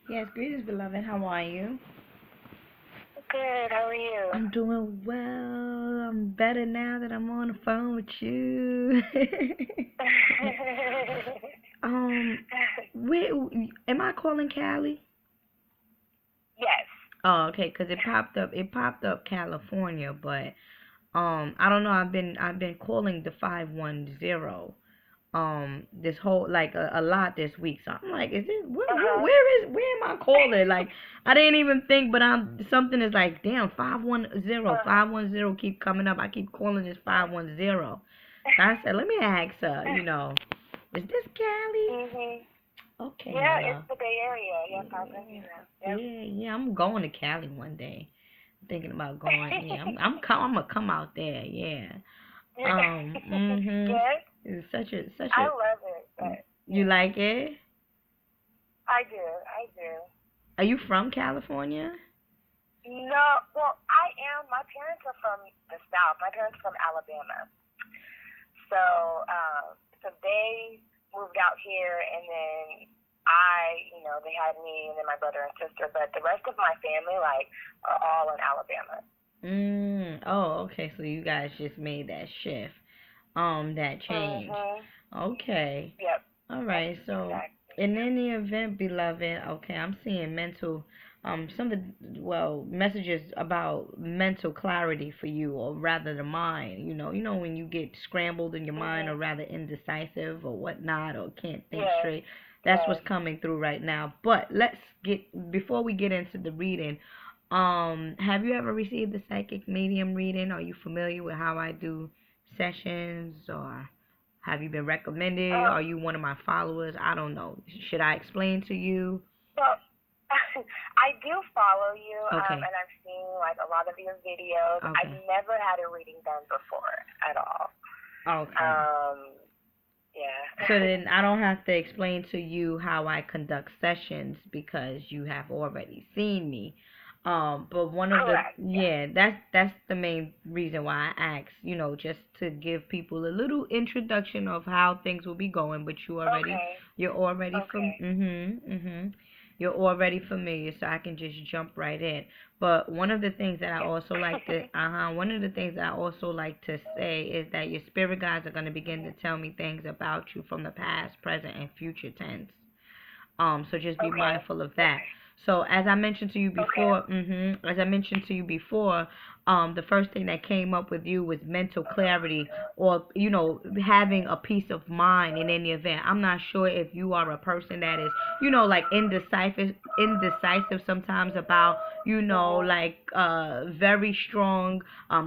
Yes, greetings, beloved. How are you? Good, how are you? I'm doing well. I'm better now that I'm on the phone with you. um, where am I calling Cali? Yes. Oh, okay, 'cause it popped up. It popped up California, but I don't know. I've been calling the 510. This whole like a lot this week. So I'm like, is it Uh-huh. where am I calling? Like I didn't even think, but I'm something is like, damn, 510, Uh-huh. 510 keep coming up. I keep calling this 510. So I said, let me ask her, is this Cali? Mhm. Okay, my Yeah, it's love. the Bay Area. Yeah, Yeah, Pasadena. Yep. yeah. I'm going to Cali one day. Thinking about going. Yeah, I'm gonna come out there. Yeah. Mhm. Yes, It's such I a. love it. But You yeah, like it? I do. I do. Are you from California? No, well, I am. My parents are from the South. My parents are from Alabama. So, so they moved out here, and then they had me, and then my brother and sister. But the rest of my family, like, are all in Alabama. Oh, okay. So you guys just made that shift. That change. Mhm. Okay. Yep. All Yep. right. So Exactly. in any event, beloved, okay, I'm seeing some of messages about mental clarity for you, or rather the mind. When you get scrambled in your mind, or Mhm. rather indecisive or whatnot, or can't think Yes. straight. That's what's Yes. coming through right now. But let's get before we get into the reading. Have you ever received the psychic medium reading? Are you familiar with how I do sessions, or have you been recommended? Uh, Are you one of my followers? I don't know. Should I explain to you? well, I do follow you, Okay. and I've seen like a lot of your videos. I've Okay. never had a reading done before at all. Okay. Um. So Yeah. then I don't have to explain to you how I conduct sessions because you have already seen me. But one of the Correct. Yeah. yeah, that's the main reason why I asked, just to give people a little introduction of how things will be going. But Okay. you're already Okay. you're already familiar, so I can just jump right in. But Yeah. one of the things that I also like to say is that your spirit guides are going to begin to Mhm. tell me things about you from the past, present, and future tense. So just be Okay. mindful of that. Okay. So as I mentioned to you Okay. before, the first thing that came up with you was mental clarity, or having a peace of mind in any event. I'm not sure if you are a person that is, like indecisive sometimes about, Mhm. like very strong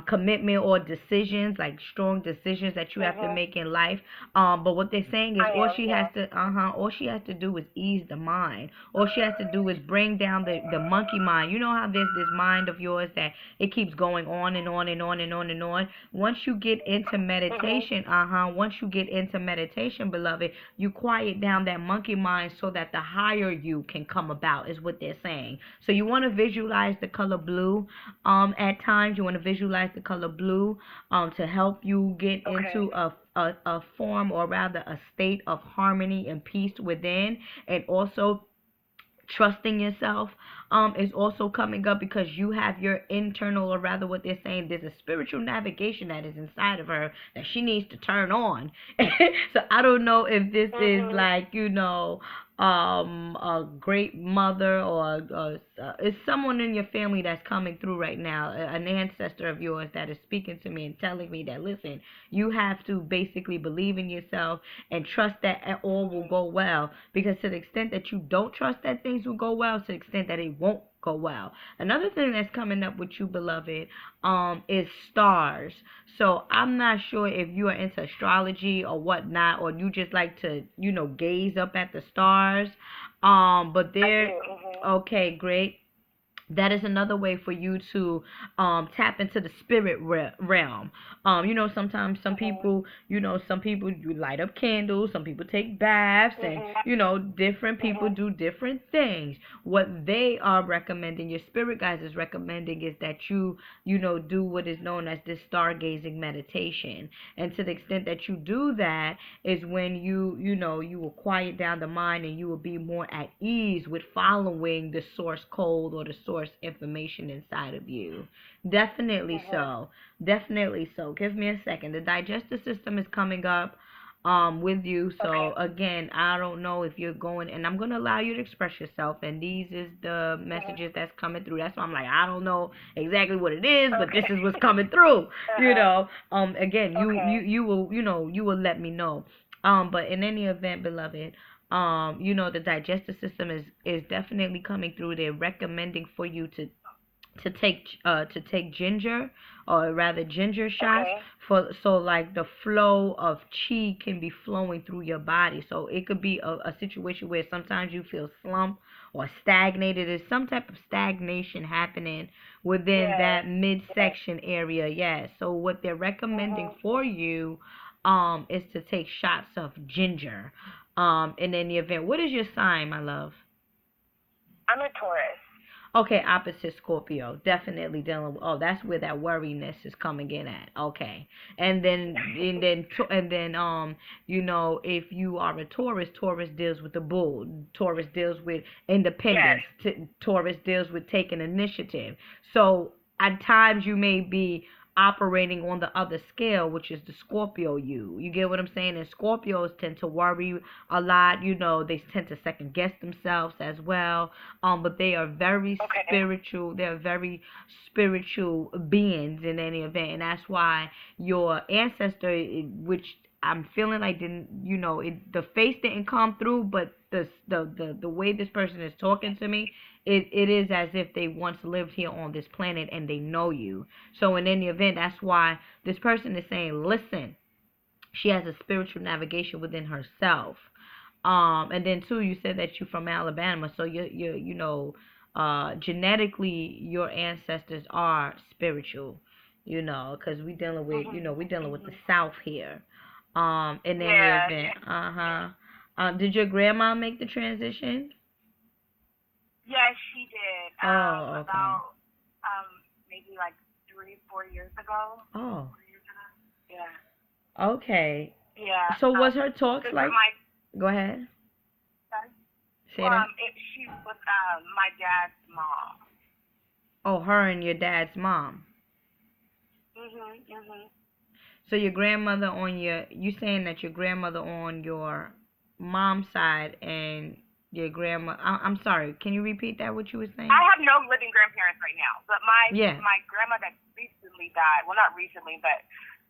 commitment or decisions, like strong decisions that you have to Mhm. make in life. But what they're saying is I am. Yeah. all she has to do is ease the mind. All she has to do is bring down the monkey mind. You know how there's this mind of yours that it keeps going on and on and on and on and on. Mhm. Once you get into meditation, beloved, you quiet down that monkey mind so that the higher you can come about, is what they're saying. So you want to visualize the color blue. At times you want to visualize the color blue to help you get Okay. into a form, or rather a state of harmony and peace within. And also trusting yourself is also coming up, because you have your internal, or rather what they're saying, there's a spiritual navigation that is inside of her that she needs to turn on. So I don't know if this is Mhm. like, a great mother, or is someone in your family that's coming through right now, an ancestor of yours that is speaking to me and telling me that, listen, you have to basically believe in yourself and trust that all will Mhm. go well. Because to the extent that you don't trust that things will go well, to the extent that it won't go well. Another thing that's coming up with you, beloved, is stars. So I'm not sure if you are into astrology or whatnot, or you just like to, gaze up at the stars. But I do. they're Mhm. okay, great. That is another way for you to tap into the spirit realm. You know, sometimes some people you light up candles, some people take baths, and you know, different people do different things. What they are recommending, your spirit guides is recommending, is that you know, do what is known as this stargazing meditation. And to the extent that you do that is when you know, you will quiet down the mind, and you will be more at ease with following the source code or the source information inside of you. Definitely so. Definitely so. Give me a second. The digestive system is coming up with you. So again, I don't know if you're going, and I'm going to allow you to express yourself, and these is the messages that's coming through. That's why I'm like, I don't know exactly what it is, but this is what's coming through. You know, again, you will, you know, you will let me know. But in any event, beloved, you know, the digestive system is definitely coming through. They're recommending for you to take ginger, or rather ginger shots, for so like the flow of chi can be flowing through your body. So it could be a situation where sometimes you feel slumped or stagnated. There's some type of stagnation happening within that midsection area. Yes. So what they're recommending for you is to take shots of ginger. In any event, what is your sign, my love? I'm a Taurus. Okay, opposite Scorpio. Definitely dealing with, oh, that's where that worriness is coming in at. Okay. And then you know, if you are a Taurus, Taurus deals with the bull. Taurus deals with independence. Taurus deals with taking initiative. So at times you may be operating on the other scale, which is the Scorpio you. You get what I'm saying? And Scorpios tend to worry a lot. You know, they tend to second guess themselves as well. But they are very spiritual. They're very spiritual beings in any event, and that's why your ancestor, which I'm feeling like didn't, you know, the face didn't come through, but the way this person is talking to me, it is as if they once lived here on this planet and they know you. So in any event, that's why this person is saying, listen, she has a spiritual navigation within herself. And then too, you said that you're from Alabama, so you know, genetically your ancestors are spiritual, you know, because we dealing with, you know, we dealing with the South here. In any event, did your grandma make the transition? Yes, she did. Oh, okay. About maybe like 3-4 years ago. Oh, 4 years ago. Yeah. okay. Yeah. So was her talks like? My, Go ahead. sorry? Say that. She was my dad's mom. Oh, her and your dad's mom. So your grandmother on you saying that your grandmother on your mom's side and your grandma, I'm sorry, can you repeat that, what you were saying? I have no living grandparents right now, but my grandma that recently died, well, not recently, but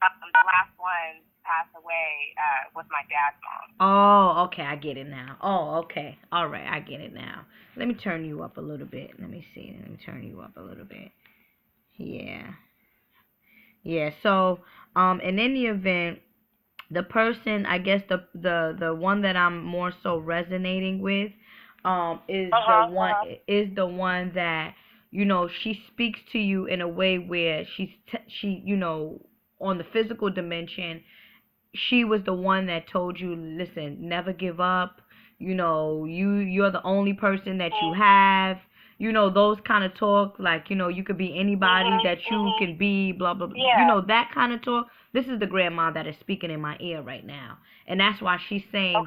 the last one passed away was my dad's mom. Oh, okay, I get it now. Oh, okay. All right, I get it now. Let me turn you up a little bit. Let me see. Let me turn you up a little bit. Yeah. Yeah, so in any event, the person, I guess the one that I'm more so resonating with is the one that, you know, she speaks to you in a way where she, you know, on the physical dimension, she was the one that told you, listen, never give up. You know, you're the only person that you have. You know, those kind of talk, like, you know, you could be anybody that you can be, blah, blah, blah. You know, that kind of talk. This is the grandma that is speaking in my ear right now. And that's why she's saying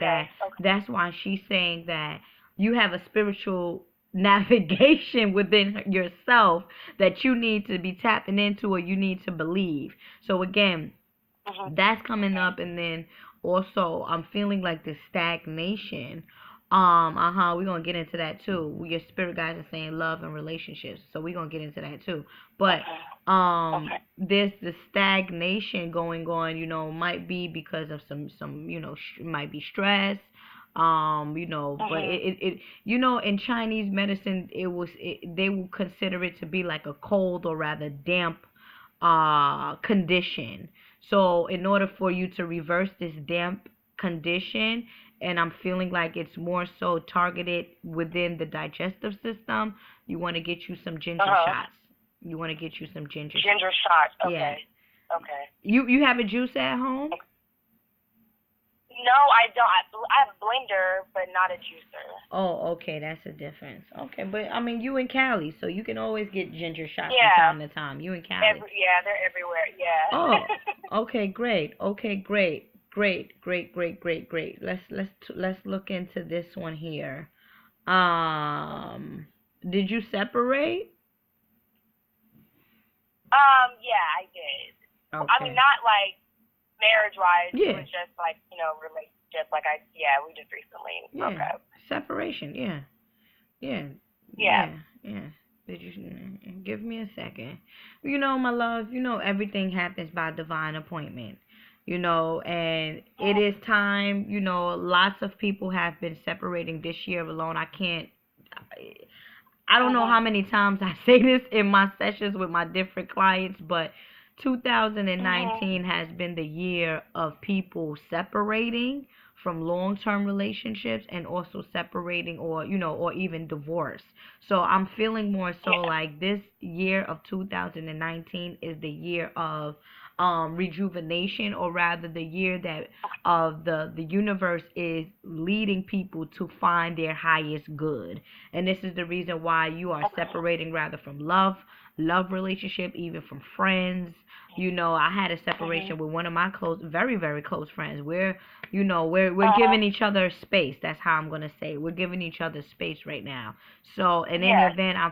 that's why she's saying that you have a spiritual navigation within yourself that you need to be tapping into, or you need to believe. So again, that's coming up. And then also I'm feeling like the stagnation. We're gonna get into that too. Your spirit guides are saying love and relationships, so we're gonna get into that too. But there's the stagnation going on, you know, might be because of some you know, might be stress. You know, but it you know, in Chinese medicine, they will consider it to be like a cold, or rather damp condition. So in order for you to reverse this damp condition, and I'm feeling like it's more so targeted within the digestive system. You want to get you some ginger shots. You want to get you some ginger shots. Okay. Yeah. Okay. You have a juicer at home? No, I don't. I have a blender, but not a juicer. Oh, okay, that's a difference. Okay, but I mean, you in Cali, so you can always get ginger shots Yeah. from time to time. You in Cali? Yeah, they're everywhere. Yeah. Oh, okay, great. Okay, great. Great, great, great, great, great. Let's look into this one here. Did you separate? Yeah, I did. Okay. I mean, not like marriage-wise. Yeah. It was just like, relationship. Like we just recently broke up. Separation. Yeah. Yeah. Yeah. Did you give me a second? My love, everything happens by divine appointment. And it is time, lots of people have been separating this year alone. I don't know how many times I say this in my sessions with my different clients, but 2019 has been the year of people separating from long-term relationships and also separating or even divorce. So I'm feeling more so like this year of 2019 is the year of rejuvenation, or rather the year that of the universe is leading people to find their highest good. And this is the reason why you are separating rather from love relationship, even from friends. I had a separation with one of my very, very close friends. We're giving each other space. That's how I'm gonna say it. We're giving each other space right now. So in any event, I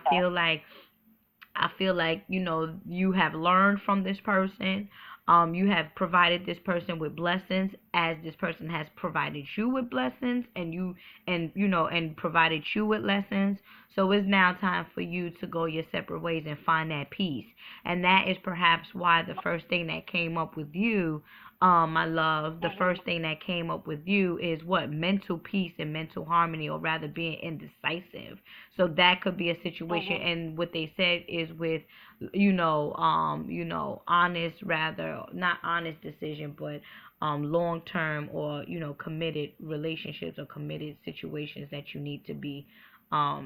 feel like you have learned from this person. You have provided this person with blessings, as this person has provided you with blessings, and provided you with lessons. So it's now time for you to go your separate ways and find that peace. And that is perhaps why the first thing that came up with you, my love, the first thing that came up with you is what? Mental peace and mental harmony, or rather being indecisive. So that could be a situation. And what they said is with, honest, rather, not honest decision, but long-term or, committed relationships or committed situations that you need to be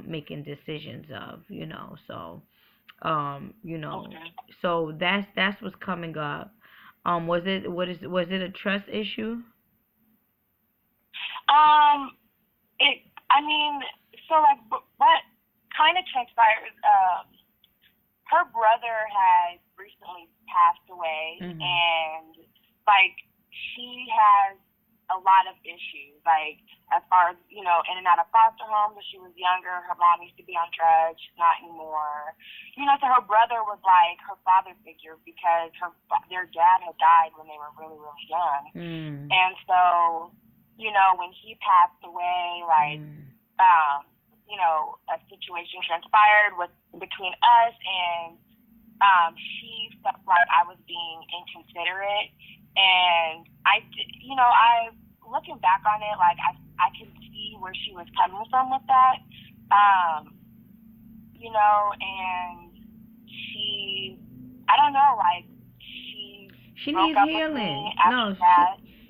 making decisions of, so, so that's what's coming up. Was it a trust issue? What kind of transpired, her brother had recently passed away, and, she has a lot of issues, as far as, in and out of foster homes. When she was younger, her mom used to be on drugs. She's not anymore. So her brother was like her father figure, because their dad had died when they were really, really young. And so, when he passed away, a situation transpired between us, and she felt like I was being inconsiderate. And looking back on it, I can see where she was coming from with that. And I don't know, she needs healing. No,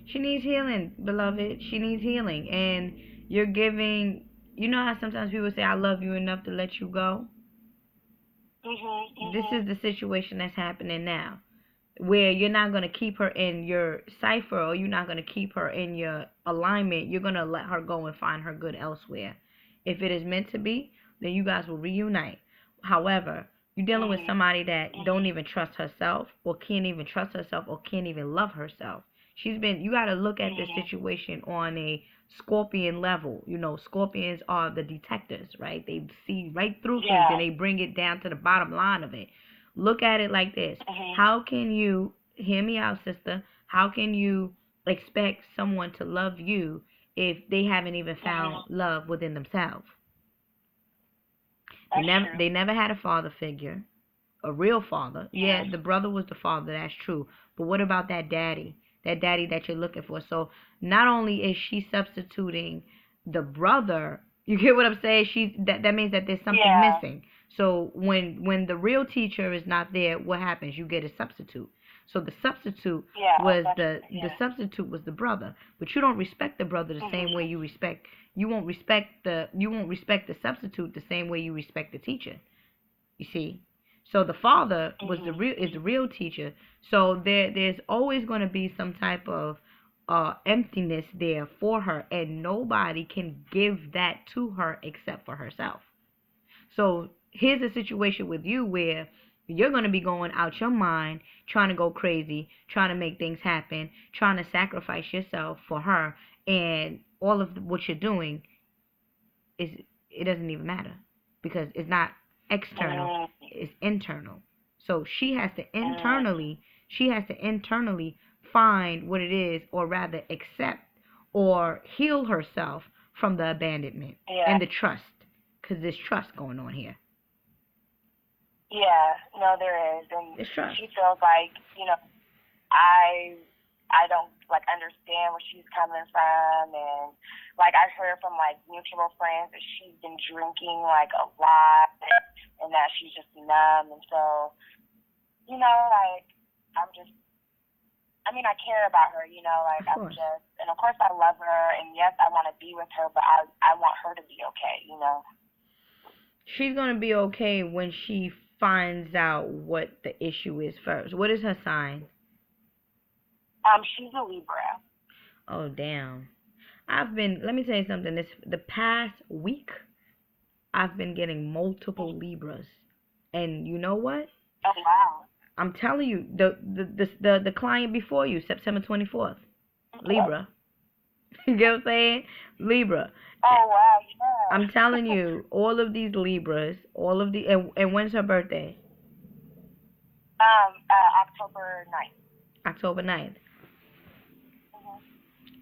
she needs healing, beloved. She needs healing. And you're giving, how sometimes people say, I love you enough to let you go? This is the situation that's happening now, where you're not going to keep her in your cipher, or you're not going to keep her in your alignment. You're going to let her go and find her good elsewhere. If it is meant to be, then you guys will reunite. However, you're dealing with somebody that don't even trust herself, or can't even trust herself, or can't even love herself. You got to look at this situation on a Scorpion level. Scorpions are the detectives, right? They see right through things, and they bring it down to the bottom line of it. Look at it like this. How can you, hear me out, sister, how can you expect someone to love you if they haven't even found love within themselves? They never had a father figure, a real father. Yeah, the brother was the father, that's true. But what about that daddy? That daddy that you're looking for. So not only is she substituting the brother, you get what I'm saying? That means that there's something missing. So when the real teacher is not there, what happens? You get a substitute. So the substitute Yeah, was essentially, the substitute was the brother. But you don't respect the brother the same way you won't respect the substitute the same way you respect the teacher. You see? So the father was the real teacher. So there's always going to be some type of emptiness there for her, and nobody can give that to her except for herself. So here's a situation with you where you're going to be going out your mind, trying to go crazy, trying to make things happen, trying to sacrifice yourself for her, and all of what you're doing is, it doesn't even matter because it's not external, it's internal. So she has to internally find what it is, or rather accept or heal herself from the abandonment and the trust, because there's trust going on here. Yeah, no, there is, and It's trust. she feels like, I don't like understand where she's coming from, and like I've heard from like mutual friends that she's been drinking like a lot, and that she's just numb, and so, like I care about her, like Of course. and of course I love her, and yes, I want to be with her, but I want her to be okay. She's going to be okay when she finds out what the issue is first. What is her sign? She's a Libra. Oh, damn. Let me tell you something. The past week, I've been getting multiple Libras. And you know what? Oh, wow. I'm telling you, the client before you, September 24th, Libra. You get what I'm saying? Libra. Oh, wow, yeah. I'm telling you, all of these Libras, and when's her birthday? October 9th. October 9th.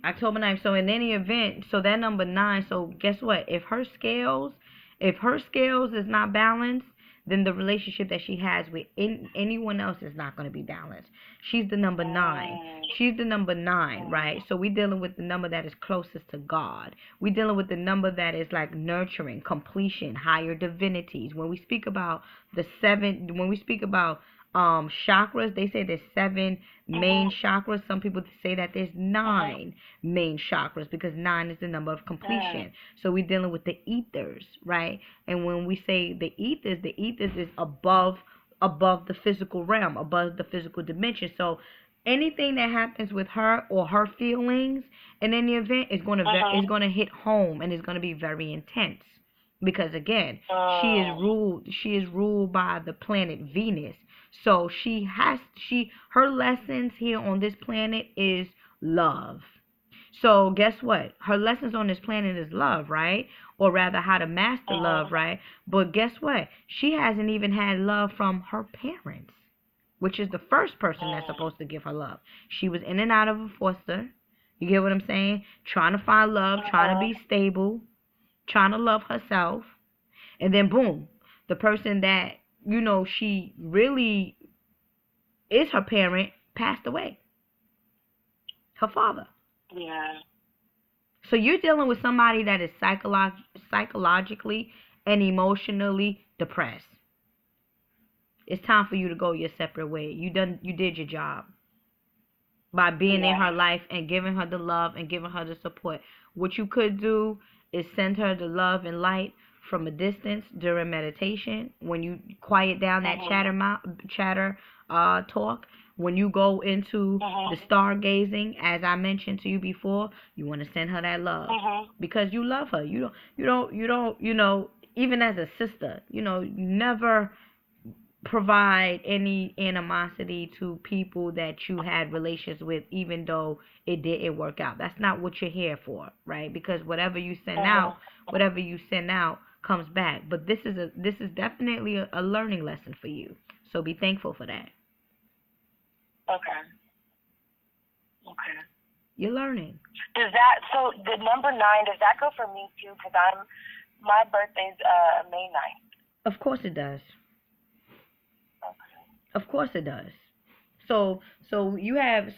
October 9th. So in any event, so that number 9, so guess what? If her scales is not balanced, then the relationship that she has with anyone else is not going to be balanced. She's the number 9. She's the number 9, right? So we're dealing with the number that is closest to God. We're dealing with the number that is like nurturing, completion, higher divinities. When we speak about chakras, they say there's 7 main chakras. Some people say that there's 9 main chakras, because 9 is the number of completion. So we're dealing with the ethers, right? And when we say the ethers is above the physical realm, above the physical dimension. So anything that happens with her or her feelings in any event is going to hit home, and it's going to be very intense. Because again, she is ruled by the planet Venus. So her lessons here on this planet is love. So guess what? Her lessons on this planet is love, right? Or rather, how to master love, right? But guess what? She hasn't even had love from her parents, which is the first person that's supposed to give her love. She was in and out of a foster. You get what I'm saying? Trying to find love, trying to be stable, trying to love herself. And then boom, the person that, she really is her parent passed away. Her father. Yeah. So you're dealing with somebody that is psychologically and emotionally depressed. It's time for you to go your separate way. You did your job by being in her life and giving her the love and giving her the support. What you could do is send her the love and light from a distance during meditation, when you quiet down that chatter talk. When you go into the stargazing, as I mentioned to you before, you want to send her that love because you love her. You don't, even as a sister, never provide any animosity to people that you had relations with, even though it didn't work out. That's not what you're here for, right? Because whatever you send out comes back. But this is definitely a learning lesson for you. So be thankful for that. Okay. You're learning. So the number 9, does that go for me too? Because my birthday's May 9th. Of course it does. Okay. Of course it does. So you have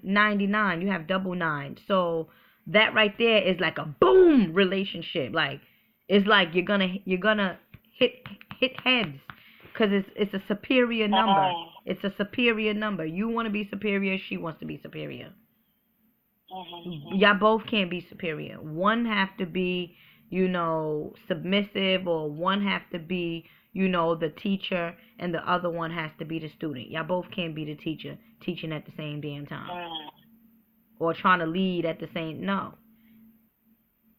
99. You have double 9. So that right there is like a boom relationship. Like it's like you're gonna hit heads, because it's a superior number. Mhm. It's a superior number. You want to be superior. She wants to be superior. Mhm. Y'all both can't be superior. One have to be, submissive, or one have to be, the teacher, and the other one has to be the student. Y'all both can't be the teacher teaching at the same damn time, Mhm. or trying to lead at the same. No.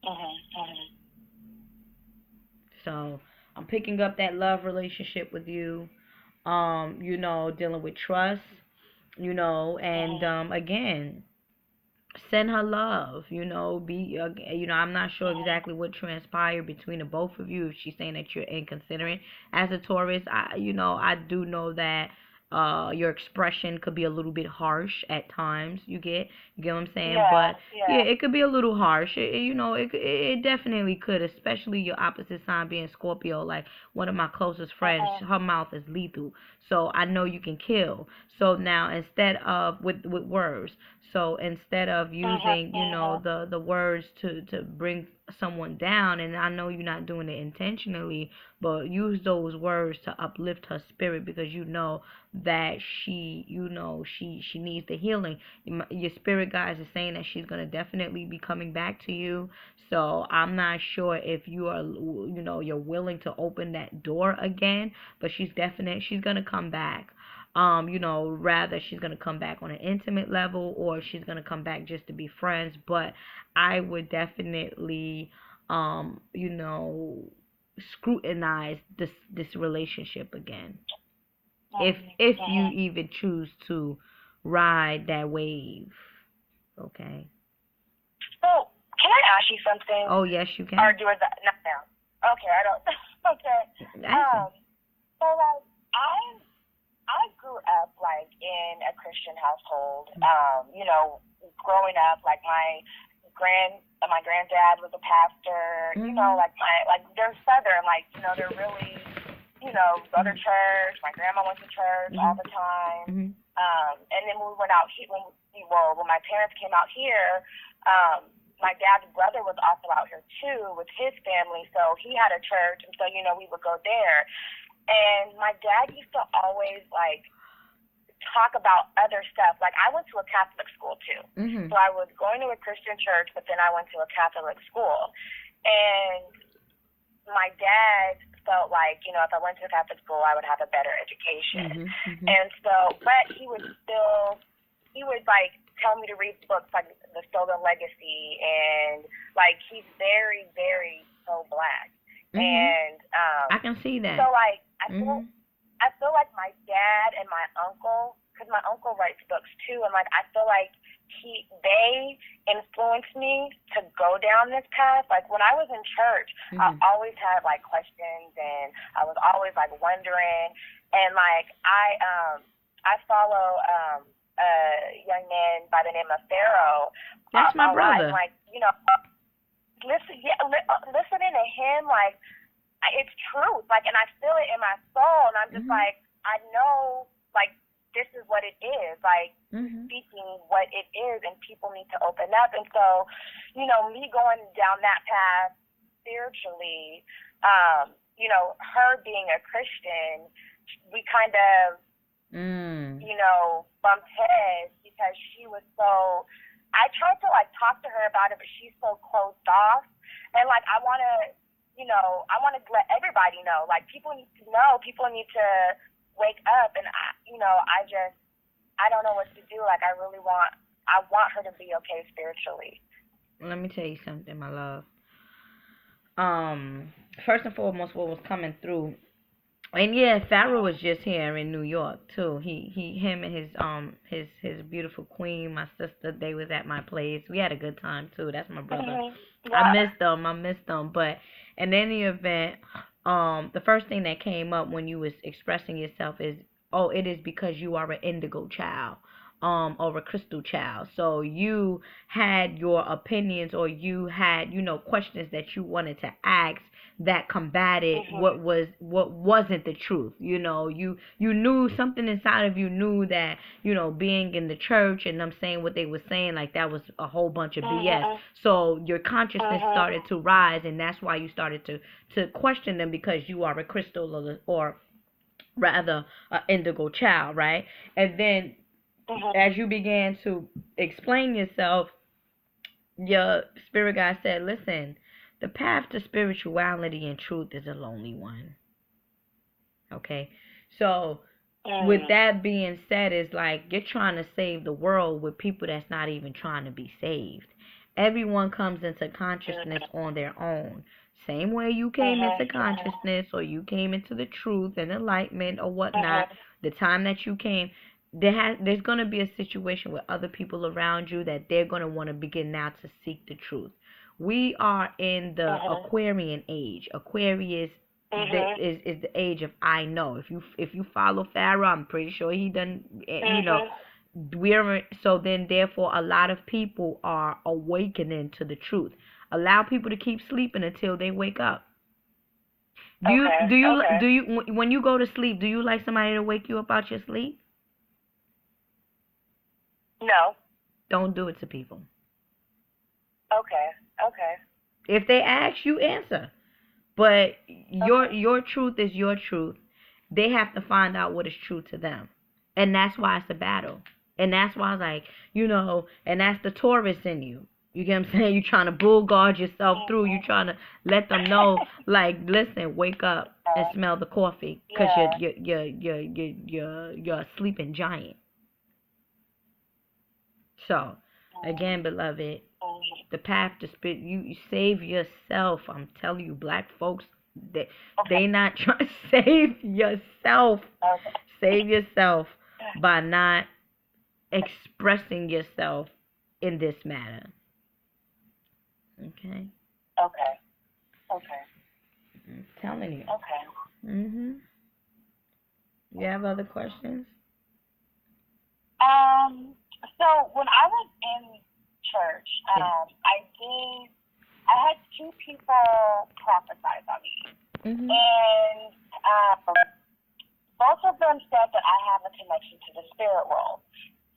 Mhm. So I'm picking up that love relationship with you. Dealing with trust. And Mhm. again, send her love. Be I'm not sure exactly what transpired between the both of you. If she's saying that you're inconsiderate as a Taurus, I do know that your expression could be a little bit harsh at times. You get what I'm saying? Yeah. But yeah, Yeah. it could be a little harsh. It definitely could, especially your opposite sign being Scorpio. Like one of my closest friends, Mhm. her mouth is lethal, so I know you can kill. So now, instead of with words, so instead of Mhm. using, Mhm. the words to bring someone down, and I know you're not doing it intentionally, but use those words to uplift her spirit, because you know that she needs the healing. Your spirit guides are saying that she's gonna definitely be coming back to you. So I'm not sure if you are, you're willing to open that door again, but she's gonna come back. Rather she's gonna come back on an intimate level, or she's gonna come back just to be friends. But I would definitely, um, you know, scrutinize this relationship again. If you Mhm. even choose to ride that wave, okay? So, can I ask you something? Oh yes, you Or can. do it not now? Okay, I don't. Okay. Ask me. So like I grew up like in a Christian household. Growing up, like my granddad was a pastor. Mhm. Like they're Southern, like they're really go to church. My grandma went to church all Mhm. the time. Mhm. And then when we went out here, when my parents came out here, my dad's brother was also out here too with his family, so he had a church, and so we would go there. And my dad used to always like talk about other stuff. Like I went to a Catholic school too, so Mhm. I was going to a Christian church, but then I went to a Catholic school, and my dad felt like, if I went to Catholic school, I would have a better education. Mhm. Mhm. And so, but he would like tell me to read books like The Stolen Legacy, and like he's very, very pro-black. Mhm. And I can see so that. like Mhm. I feel like my dad and my uncle, because my uncle writes books too, and like I feel like they influenced me to go down this path. Like when I was in church, I Mhm. always had like questions, and I was always like wondering, and like I follow a young man by the name of Pharaoh That's my a lot, and brother. like listening to him, like it's truth, like, and I feel it in my soul, and I'm just Mhm. like, I know, like, this is what it is, like, Mhm. speaking what it is, and people need to open up, and so, me going down that path spiritually, her being a Christian, we kind of, Mm. bumped heads because she was so. I tried to like talk to her about it, but she's so closed off, and like I want to let everybody know. Like people need to know. People need to wake up, and I don't know what to do. Like I want her to be okay spiritually. Let me tell you something, my love. Um, First and foremost, what was coming through, and yeah, Pharaoh was just here in New York too. Him and his beautiful queen, my sister, they was at my place. We had a good time too. That's my brother. Mhm. I Yeah. missed them. I missed them. But in any event, the first thing that came up when you was expressing yourself is, oh, it is because you are an indigo child, or a crystal child. So you had your opinions, or you had, questions that you wanted to ask that combated Mhm. what wasn't the truth. You knew something inside of you knew that, being in the church and them saying what they were saying, like that was a whole bunch of BS. Mhm. So your consciousness Mhm. started to rise, and that's why you started to question them, because you are a crystal, or rather an indigo child, right? And then as you began to explain yourself, your spirit guide said, listen, the path to spirituality and truth is a lonely one. Okay? So with that being said, it's like you're trying to save the world with people that's not even trying to be saved. Everyone comes into consciousness on their own. Same way you came into consciousness, or you came into the truth and enlightenment or whatnot, the time that you came, there's going to be a situation with other people around you that they're going to want to begin now to seek the truth. We are in the Aquarian age. Aquarius is the age of I know. If you follow Pharaoh, I'm pretty sure he done. You know, so then therefore a lot of people are awakening to the truth. Allow people to keep sleeping until they wake up. Do you when you go to sleep, do you like somebody to wake you up out your sleep? No. Don't do it to people. Okay. If they ask, you answer. But your truth is your truth. They have to find out what is true to them. And that's why it's a battle. And that's why I was like, and that's the Taurus in you. You get what I'm saying? You're trying to bull guard yourself through. You're trying to let them know, like, listen, wake up and smell the coffee, because you're a sleeping giant. So, again, beloved, the path to spirit, you save yourself. I'm telling you, black folks, they not trying to save yourself. Save yourself by not expressing yourself in this matter. Okay. I'm telling you. Okay. You have other questions? So when I was in church, I had two people prophesy on me, and both of them said that I have a connection to the spirit world.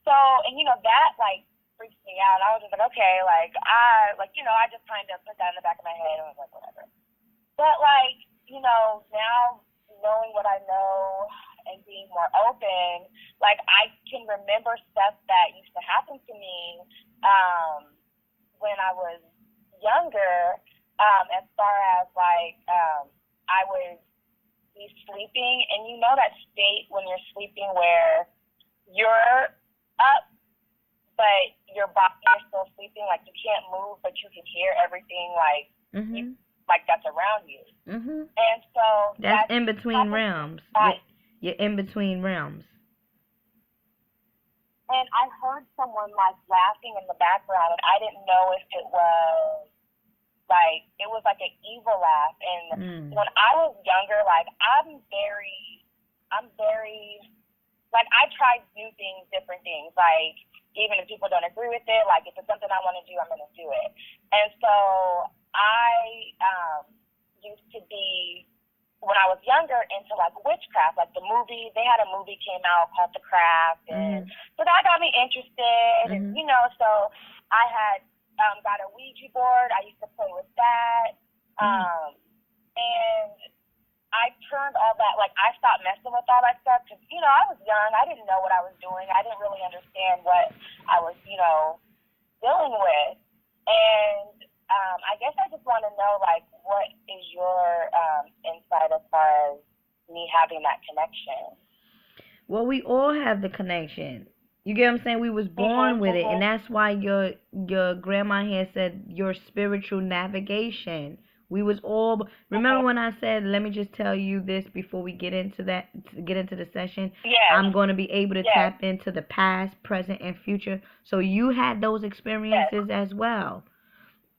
So, and that like freaks me out. I was just like, okay, I just kind of put that in the back of my head and was like, whatever. But now knowing what I know and being more open, like I can remember stuff that used to happen to me when I was younger, as far as I would be sleeping, and that state when you're sleeping where you're up but your body is still sleeping, like you can't move but you can hear everything like that's around you. And so that's in between realms. You're in between realms. And I heard someone laughing in the background, and I didn't know if it was like an evil laugh. And when I was younger, I'm very I try new things, different things. Even if people don't agree with it, if it's something I want to do, I'm gonna do it. And so I used to be, when I was younger, into witchcraft. The movie, they had a movie came out called The Craft, and so that got me interested. And so I had got a Ouija board. I used to play with that, and I turned all that, I stopped messing with all that stuff because I was young. I didn't know what I was doing. I didn't really understand what I was dealing with. And I guess I just want to know what is your insight as far as me having that connection? Well, we all have the connection. You get what I'm saying? We was born with it, and that's why your grandma here said your spiritual navigation. We was all, remember when I said, let me just tell you this before we get into the session. I'm going to be able to tap into the past, present, and future. So you had those experiences as well.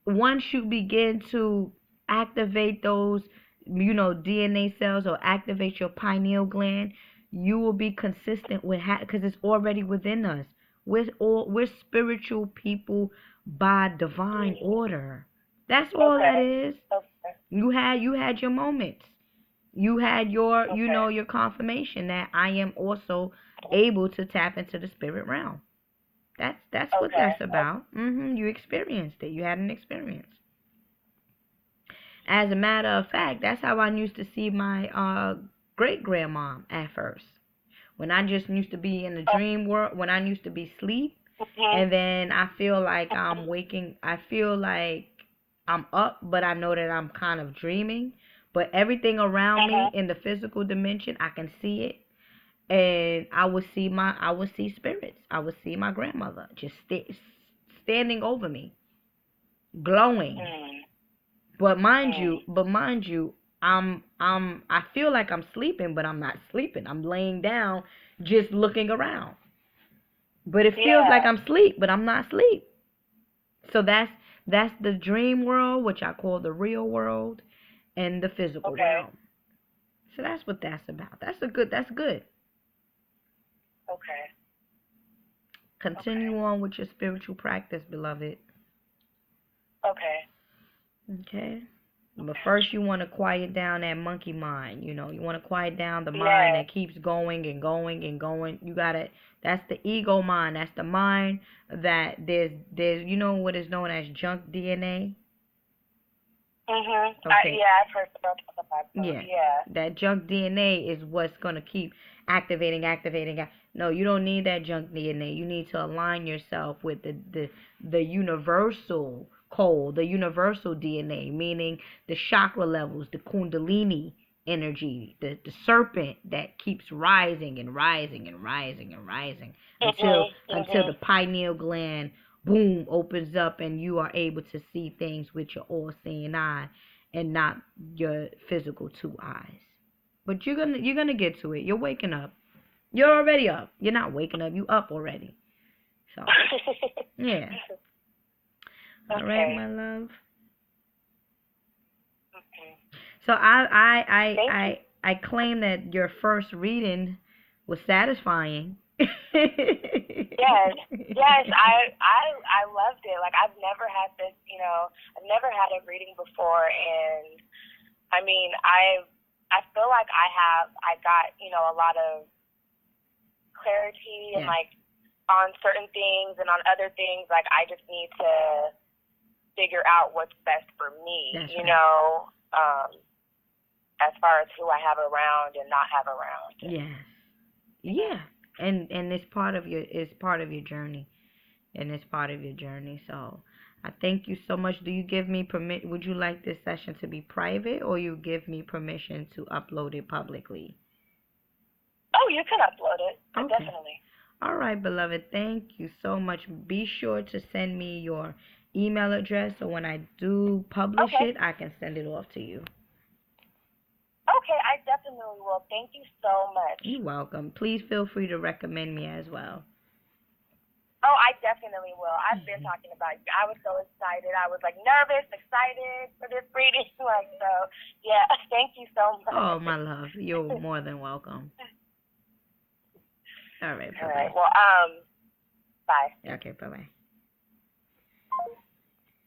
Once you begin to activate those, DNA cells, or activate your pineal gland, you will be consistent with, because it's already within us. We're spiritual people by divine order. That's all that is. You had your moments. You had your your confirmation that I am also able to tap into the spirit realm. That's what that's about. You experienced it. You had an experience. As a matter of fact, that's how I used to see my great grandmom at first. When I just used to be in the dream world, when I used to be asleep, and then I feel like I'm waking, I feel like I'm up, but I know that I'm kind of dreaming. But everything around me in the physical dimension, I can see it. And I would see spirits. I would see my grandmother just standing over me, glowing. But mind you, I feel like I'm sleeping, but I'm not sleeping. I'm laying down, just looking around. But it feels like I'm asleep, but I'm not asleep. So that's the dream world, which I call the real world, and the physical realm. So that's what that's about. That's good. Okay. Continue on with your spiritual practice, beloved. Okay. But first you want to quiet down that monkey mind, you know. You want to quiet down the mind that keeps going and going and going. That's the ego mind. That's the mind that there's you know what is known as junk DNA? Okay. I've heard about that. Yeah. That junk DNA is what's going to keep activating. No, you don't need that junk DNA. You need to align yourself with the universal code, the universal DNA, meaning the chakra levels, the kundalini energy, the serpent that keeps rising and rising and rising and rising until the pineal gland boom opens up and you are able to see things with your all-seeing eye and not your physical two eyes. But you're gonna get to it. You're waking up. You're already up. You're not waking up. You up already. So yeah. All right, my love. So I claim that your first reading was satisfying. Yes, I loved it. Like, I've never had this, you know, I've never had a reading before, and I mean, I feel like I got, you know, a lot of clarity and like on certain things, and on other things, like I just need to figure out what's best for me, you know, as far as who I have around and not have around. Yeah. And it's part of your journey. And it's part of your journey. So I thank you so much. Do you give me would you like this session to be private, or you give me permission to upload it publicly? Oh, you can upload it. Okay. Definitely. All right, beloved. Thank you so much. Be sure to send me your email address so when I do publish it, I can send it off to you. Okay, I definitely will. Thank you so much. You're welcome. Please feel free to recommend me as well. Oh, I definitely will. I've been talking about you. I was so excited. I was like nervous, excited for this reading. Like, so, yeah, thank you so much. Oh, my love. You're more than welcome. All right. Bye-bye. All right. Well, bye. Okay, bye-bye.